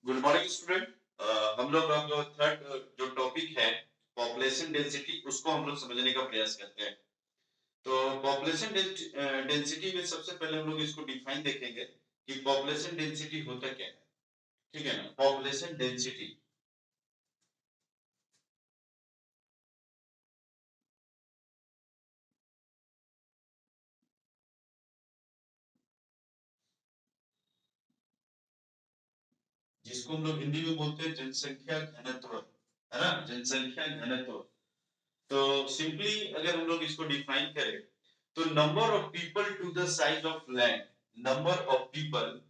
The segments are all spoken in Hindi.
Good morning student. हम लोग अब थर्ड जो टॉपिक है पॉपुलेशन डेंसिटी उसको हम लोग समझने का प्रयास करते हैं। तो पॉपुलेशन डेंसिटी में सबसे पहले हम लोग इसको डिफाइन देखेंगे कि पॉपुलेशन डेंसिटी होता क्या है। ठीक है ना, पॉपुलेशन डेंसिटी जिसको हम लोग हिंदी में बोलते हैं जनसंख्या घनत्व, है ना, जनसंख्या घनत्व। तो सिंपली अगर हम लोग इसको डिफाइन करें तो number of people to the size of land, number of people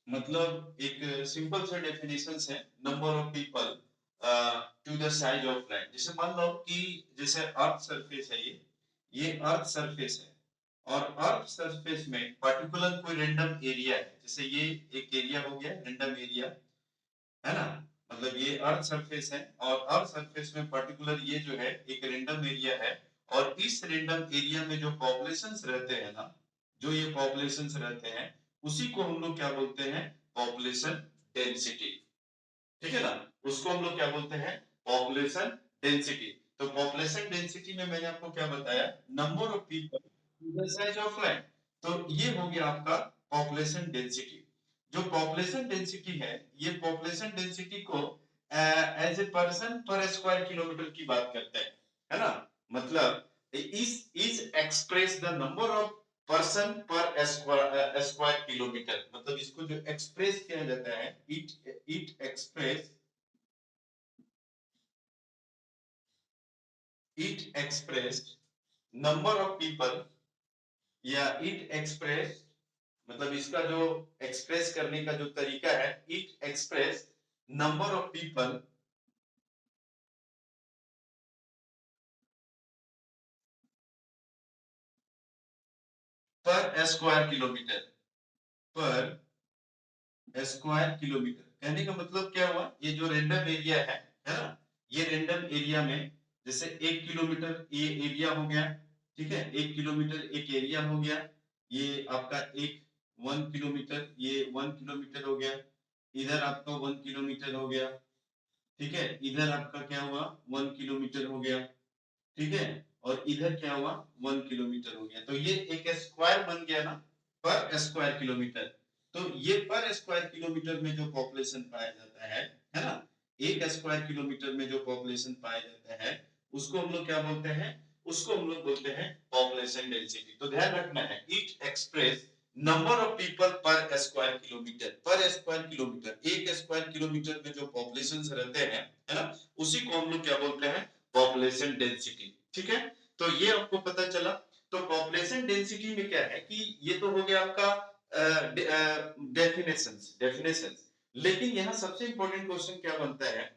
मतलब एक सिंपल सा डेफिनेशन है number of people to the size of land. जैसे मान लो कि जैसे अर्थ सरफेस है, ये अर्थ सरफेस है और अर्थ सरफेस में पर्टिकुलर कोई रैंडम एरिया है। जैसे ये एक एरिया हो गया रैंडम एरिया, है ना, मतलब ये अर्थ सरफेस है और अर्थ सरफेस में पर्टिकुलर ये जो है एक रैंडम एरिया है। और इस रैंडम एरिया में जो पॉपुलेशंस रहते हैं ना, जो ये पॉपुलेशंस रहते हैं उसी को हम लोग क्या बोलते हैं, पॉपुलेशन डेंसिटी। ठीक है ना, उसको हम लोग क्या बोलते हैं, पॉपुलेशन डेंसिटी। तो पॉपुलेशन डेंसिटी में मैंने आपको क्या बताया, number of people size of land. तो ये हो गया आपका पॉपुलेशन डेंसिटी। जो पॉपुलेशन डेंसिटी है, ये पॉपुलेशन डेंसिटी को एज ए पर्सन पर स्क्वायर किलोमीटर की बात करते हैं, है ना। मतलब is express the number of person पर स्क्वायर किलोमीटर। मतलब इसको जो एक्सप्रेस किया जाता है, it express, it express number of people, या इट एक्सप्रेस, मतलब इसका जो एक्सप्रेस करने का जो तरीका है, it express number of people पर स्क्वायर किलोमीटर, पर स्क्वायर किलोमीटर। कहने का मतलब क्या हुआ, ये जो रेंडम एरिया है ना, ये रेंडम एरिया में जैसे 1 किलोमीटर ये एरिया हो गया। ठीक है, 1 किलोमीटर एक एरिया हो गया। ये आपका एक 1 किलोमीटर, ये 1 किलोमीटर हो गया। इधर आपका 1 किलोमीटर हो गया। ठीक है, इधर आपका क्या हुआ, 1 किलोमीटर हो गया। ठीक है, और इधर क्या हुआ, 1 किलोमीटर हो गया। तो ये एक स्क्वायर बन गया ना, पर स्क्वायर किलोमीटर। तो ये पर स्क्वायर किलोमीटर में जो पॉपुलेशन पाया जाता है ना, एक स्क्वायर किलोमीटर में जो पॉपुलेशन पाया जाता है उसको हम लोग क्या बोलते हैं, उसको हम लोग बोलते हैं पॉपुलेशन डेंसिटी। तो ध्यान रखना है, it express number of people पर स्क्वायर किलोमीटर, पर स्क्वायर किलोमीटर, एक स्क्वायर किलोमीटर में जो पॉपुलेशन रहते हैं, है ना, उसी को हम लोग क्या बोलते हैं, पॉपुलेशन डेंसिटी। ठीक है, तो ये आपको पता चला। तो पॉपुलेशन डेंसिटी में क्या है कि ये तो हो गया आपका डेफिनेशंस डेफिनेशंस। लेकिन यहाँ सबसे इंपॉर्टेंट क्वेश्चन क्या बनता है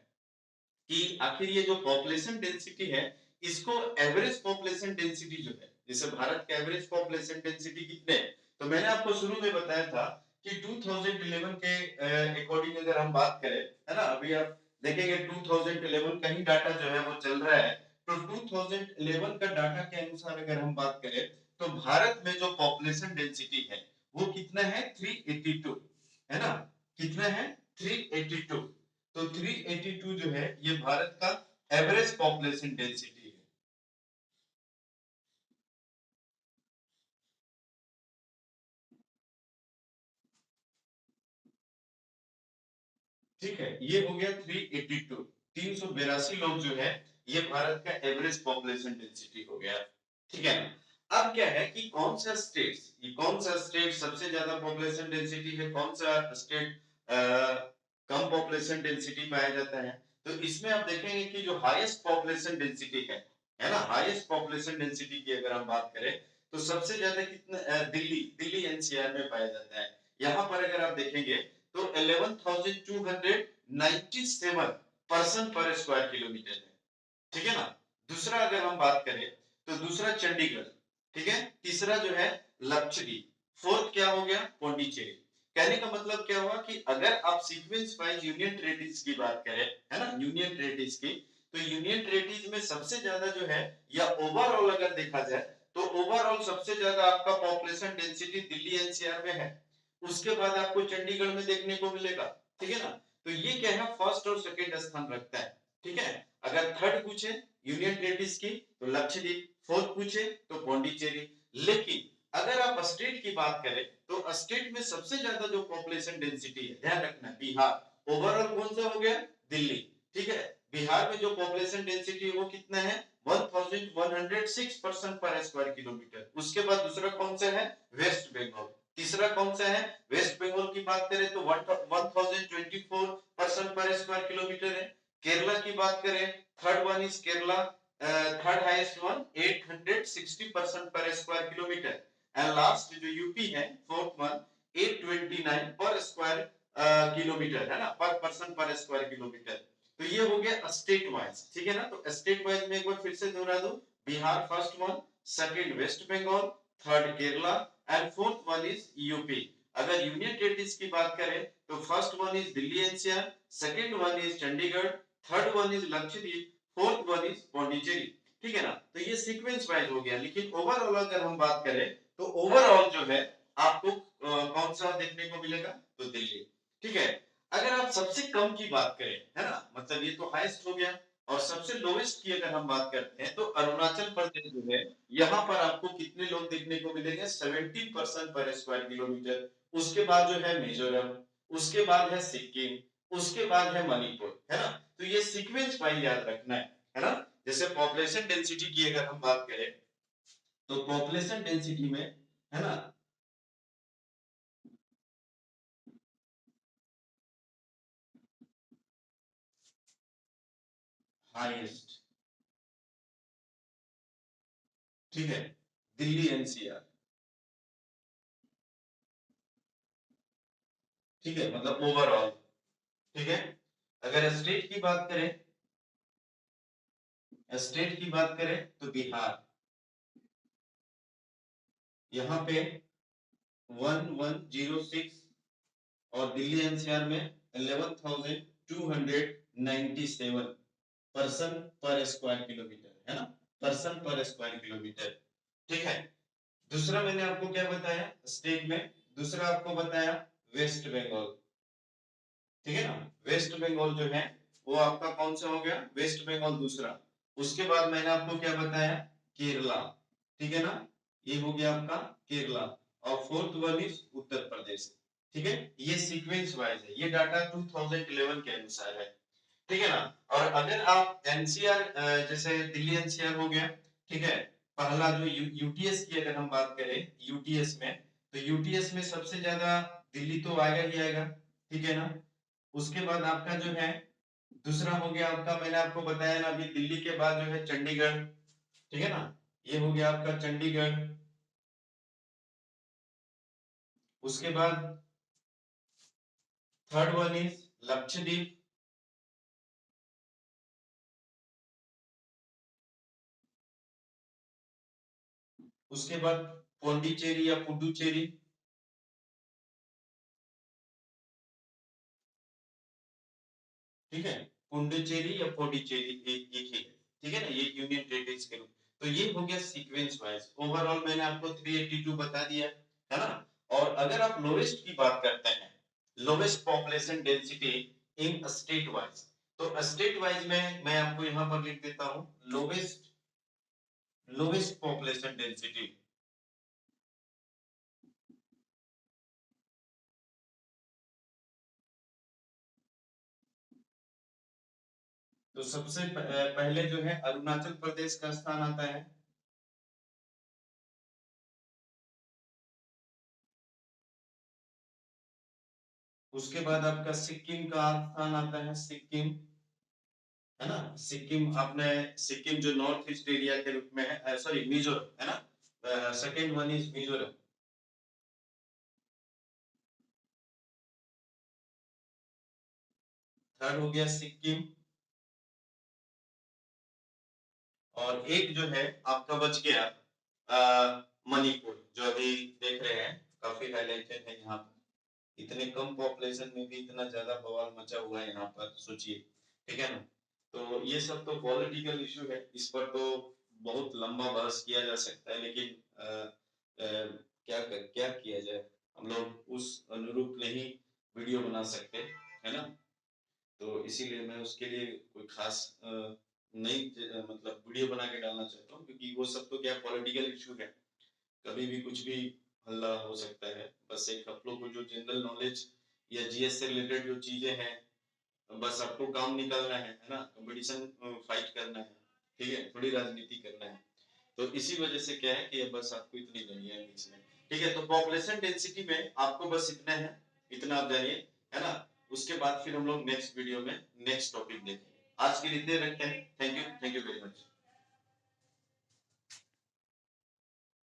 कि आखिर ये जो पॉपुलेशन डेंसिटी है, इसको एवरेज पॉपुलेशन डेंसिटी जो है, जैसे भारत का एवरेज पॉपुलेशन डेंसिटी कितने है, तो मैंने आपको शुरू में बताया था कि 2011 के अकॉर्डिंग अगर हम बात करें, है ना, अभी आप देखेंगे 2011 का ही डाटा जो है वो चल रहा है। तो 2011 का डाटा के अनुसार अगर हम बात करें तो भारत में जो पॉपुलेशन डेंसिटी है वो कितना है, 382, है ना, कितना है, 382। तो 382 जो है ये भारत का एवरेज पॉपुलेशन डेंसिटी है। ठीक है, ये हो गया 382, 382 लोग जो है ये भारत का एवरेज पॉपुलेशन डेंसिटी हो गया। ठीक है ना, अब क्या है कि कौन सा स्टेट, ये कौन सा स्टेट सबसे ज्यादा पॉपुलेशन डेंसिटी है, कौन सा स्टेट कम पॉपुलेशन डेंसिटी पाया जाता है। तो इसमें आप देखेंगे कि जो हाईएस्ट पॉपुलेशन डेंसिटी है ना, हाईएस्ट पॉपुलेशन डेंसिटी की अगर हम बात करें तो सबसे ज्यादा कितना दिल्ली, दिल्ली एनसीआर में पाया जाता है। यहाँ पर अगर आप देखेंगे तो 11,297 पर्सन पर स्क्वायर किलोमीटर है। ठीक है ना, दूसरा अगर हम बात करें तो दूसरा चंडीगढ़। ठीक है, तीसरा जो है लक्षद्वीप, फोर्थ क्या हो गया, पौंडीचेरी। कहने का मतलब क्या हुआ कि अगर आप सीक्वेंस वाइज यूनियन टेरिटरीज की बात करें, है ना, यूनियन टेरिटरीज की, तो यूनियन टेरिटरीज में सबसे ज्यादा जो है, या ओवरऑल अगर देखा जाए, तो ओवरऑल सबसे ज्यादा आपका पॉपुलेशन डेंसिटी दिल्ली एनसीआर में है। उसके बाद आपको चंडीगढ़ में देखने को मिलेगा, ठीक है ना। तो ये क्या है, फर्स्ट और सेकंड स्थान रखता है, ठीक है। अगर थर्ड पूछे यूनियन टेरिटरीज की तो लक्षद्वीप, फोर्थ पूछे तो पौंडीचेरी। लेकिन अगर आप स्टेट की बात करें तो स्टेट में सबसे ज्यादा जो पॉपुलेशन डेंसिटी है, ध्यान रखना, बिहार। ओवरऑल कौन सा हो गया, दिल्ली, ठीक है। बिहार में जो पॉपुलेशन डेंसिटी है वो कितना है, 1106 पर्सन पर स्क्वायर किलोमीटर। उसके बाद दूसरा कौन सा है, वेस्ट बंगाल। तीसरा कौन सा है, वेस्ट बंगाल की बात करें तो 1024 पर्सन पर स्क्वायर किलोमीटर है। केरला की बात करें, third one is Kerala, third highest one 860 person पर स्क्वायर किलोमीटर। एंड लास्ट जो यूपी है, फोर्थ वन 829 पर स्क्वायर किलोमीटर, है ना, पर पर्सन पर स्क्वायर किलोमीटर। तो ये हो गया स्टेट वाइज, ठीक है ना। तो स्टेट वाइज में एक बार फिर से दोहरा दूं, Bihar first one, second West Bengal, third Kerala and fourth one is UP. अगर यूनियन टेरिटरीज की बात करें तो first one is Delhi NCR, second one is Chandigarh, third one is Lakshadweep, fourth one is Pondicherry, ठीक है ना। तो ये सीक्वेंस वाइज हो गया। लेकिन ओवरऑल अगर हम बात करें तो ओवरऑल जो है आपको कौन सा देखने को मिलेगा, तो दिल्ली, ठीक है। अगर आप सबसे कम की बात करें, है ना, मतलब ये तो हाईएस्ट हो गया, और सबसे लोवेस्ट की अगर हम बात करते हैं तो अरुणाचल प्रदेश जो है, यहाँ पर आपको कितने लोग देखने को मिलेंगे, 70 पर्सन पर स्क्वायर किलोमीटर। उसके बाद जो है मिजोरम, उसके बाद है सिक्किम, उसके बाद है मणिपुर, है ना। तो ये सीक्वेंस वाइज याद रखना है ना। जैसे पॉपुलेशन डेंसिटी की अगर हम बात करें तो पॉपुलेशन डेंसिटी में, है ना, हाईएस्ट, ठीक है, दिल्ली एनसीआर, ठीक है, मतलब ओवरऑल, ठीक है। अगर स्टेट की बात करें तो बिहार, यहाँ पे 1106, और दिल्ली एनसीआर में 11,297 पर्सन पर स्क्वायर किलोमीटर, है ना, पर्सन पर स्क्वायर किलोमीटर, ठीक है। दूसरा मैंने आपको क्या बताया स्टेट में, दूसरा आपको बताया वेस्ट बंगाल, ठीक है ना। वेस्ट बंगाल जो है वो आपका कौन सा हो गया, वेस्ट बंगाल दूसरा। उसके बाद मैंने आपको क्या बताया, केरला, ठीक है ना, ये हो गया आपका केरला। और fourth one is Uttar Pradesh, ठीक है। ये सीक्वेंस वाइज है, ये डाटा 2011 के अनुसार है, ठीक है ना। और अगर आप एनसीआर, जैसे दिल्ली एनसीआर हो गया, ठीक है। पहला जो यूटीएस की अगर हम बात करें, यूटीएस में, तो यूटीएस में सबसे ज्यादा दिल्ली तो आएगा ही आएगा, ठीक है ना। उसके बाद आपका जो है दूसरा हो गया आपका, मैंने आपको बताया ना अभी, दिल्ली के बाद जो है चंडीगढ़, ठीक है ना, ये हो गया आपका चंडीगढ़। उसके बाद थर्ड वन इज लक्षद्वीप। उसके बाद पौंडीचेरी या पुडुचेरी, ठीक है, पुडुचेरी या पौंडीचेरी, एक एक ही है, ठीक है ना, ये यूनियन टेरिटरीज के रूप। तो ये हो गया सीक्वेंस वाइज। ओवरऑल मैंने आपको 382 बता दिया, है ना। और अगर आप लोवेस्ट की बात करते हैं, lowest population density in state wise, तो स्टेट वाइज में मैं आपको यहां पर लिख देता हूं, लोवेस्ट, लोवेस्ट पॉपुलेशन डेंसिटी। तो सबसे पहले जो है अरुणाचल प्रदेश का स्थान आता है। उसके बाद आपका सिक्किम का स्थान आता है, सिक्किम, है ना। सिक्किम आपने, सिक्किम जो नॉर्थ ईस्ट एरिया के रूप में है, सॉरी मिजोरम, है ना, second one is Mizoram. Third हो गया सिक्किम। और एक जो है आपका बच गया मणिपुर, जो अभी देख रहे हैं काफी हाईलाइटेड है यहाँ पे, इतने कम पॉपुलेशन में भी इतना ज्यादा बवाल मचा हुआ है यहाँ पर, सोचिए, ठीक है ना। तो ये सब तो पॉलिटिकल इशू है, इस पर तो बहुत लंबा बहस किया जा सकता है, लेकिन क्या किया जाए, हम लोग उस अनुरूप नहीं वीडियो बना सकते, है ना। तो इसीलिए मैं उसके लिए कोई खास नहीं मतलब वीडियो बना के डालना चाहता हूँ, क्योंकि वो सब तो क्या पॉलिटिकल इशू है, कभी भी कुछ भी हल्ला हो सकता है। बस एक आप लोग को जो जनरल नॉलेज या जीएस से रिलेटेड जो चीजें हैं, बस आपको काम निकालना है ना, कंपटीशन फाइट करना है, ठीक है, थोड़ी राजनीति करना है। तो इसी वजह से क्या है कि बस आपको इतनी जानिए है इसमें, ठीक है। तो पॉपुलेशन डेंसिटी में आपको बस इतना है, इतना आप जानिए, है ना। उसके बाद फिर हम लोग नेक्स्ट वीडियो में नेक्स्ट टॉपिक देखेंगे। आज के लिए इतने रखते हैं। Thank you very much.